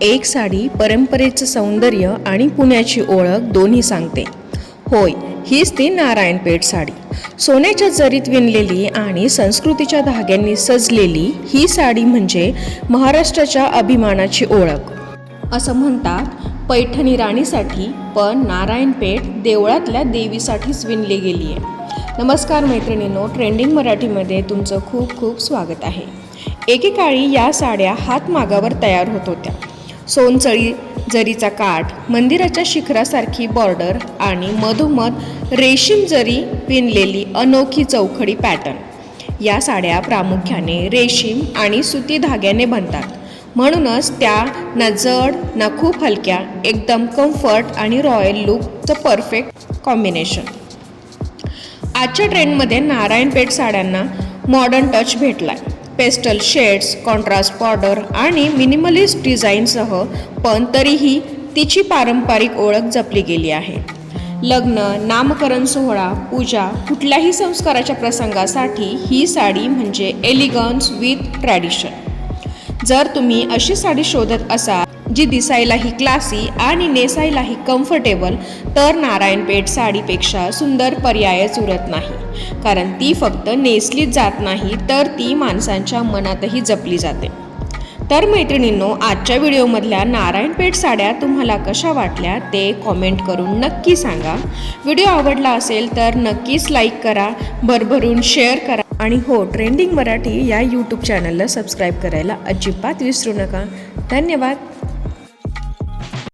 एक साडी परंपरेचं सौंदर्य आणि पुण्याची ओळख दोन्ही सांगते. होय, हीच ती नारायणपेठ साडी. सोन्याच्या जरीत विणलेली आणि संस्कृतीच्या धाग्यांनी सजलेली ही साडी म्हणजे महाराष्ट्राच्या अभिमानाची ओळख. असं म्हणतात, पैठणी राणीसाठी पण नारायणपेठ देवळातल्या देवीसाठीच विणली गेली आहे. नमस्कार मैत्रिणींनो, ट्रेंडिंग मराठीमध्ये तुमचं खूप खूप स्वागत आहे. एकेकाळी या साड्या हातमागावर तयार होत होत्या. सोनचळी जरीचा काठ, मंदिराच्या शिखरासारखी बॉर्डर आणि मधोमध रेशीम जरी विणलेली अनोखी चौखडी पॅटर्न. या साड्या प्रामुख्याने रेशीम आणि सुती धाग्याने बनतात. म्हणूनच त्या ना जड ना खूप हलक्या, एकदम कम्फर्ट आणि रॉयल लुकचं परफेक्ट कॉम्बिनेशन. आजच्या ट्रेंडमध्ये नारायणपेठ साड्यांना मॉडर्न टच भेटलाय. पेस्टल शेड्स, कॉन्ट्रास्ट बॉर्डर आणि मिनिमलिस्ट डिझाईनसह, पण तरीही तिची पारंपरिक ओळख जपली गेली आहे. लग्न, नामकरण सोहळा, पूजा, कुठल्याही संस्काराच्या प्रसंगासाठी ही साडी म्हणजे एलिगन्स विथ ट्रॅडिशन. जर तुम्ही अशी साडी शोधत असाल जी दिसायलाही क्लासी आणि नेसायलाही कम्फर्टेबल, तर नारायणपेठ साडीपेक्षा सुंदर पर्यायच उरत नाही. कारण ती फक्त नेसलीच जात नाही, तर ती माणसांच्या मनातही जपली जाते. तर मैत्रिणींनो, आजच्या व्हिडिओमधल्या नारायणपेठ साड्या तुम्हाला कशा वाटल्या ते कॉमेंट करून नक्की सांगा. व्हिडिओ आवडला असेल तर नक्कीच लाईक करा, भरभरून शेअर करा आणि हो, ट्रेंडिंग मराठी या यूट्यूब चॅनलला सबस्क्राईब करायला अजिबात विसरू नका. धन्यवाद.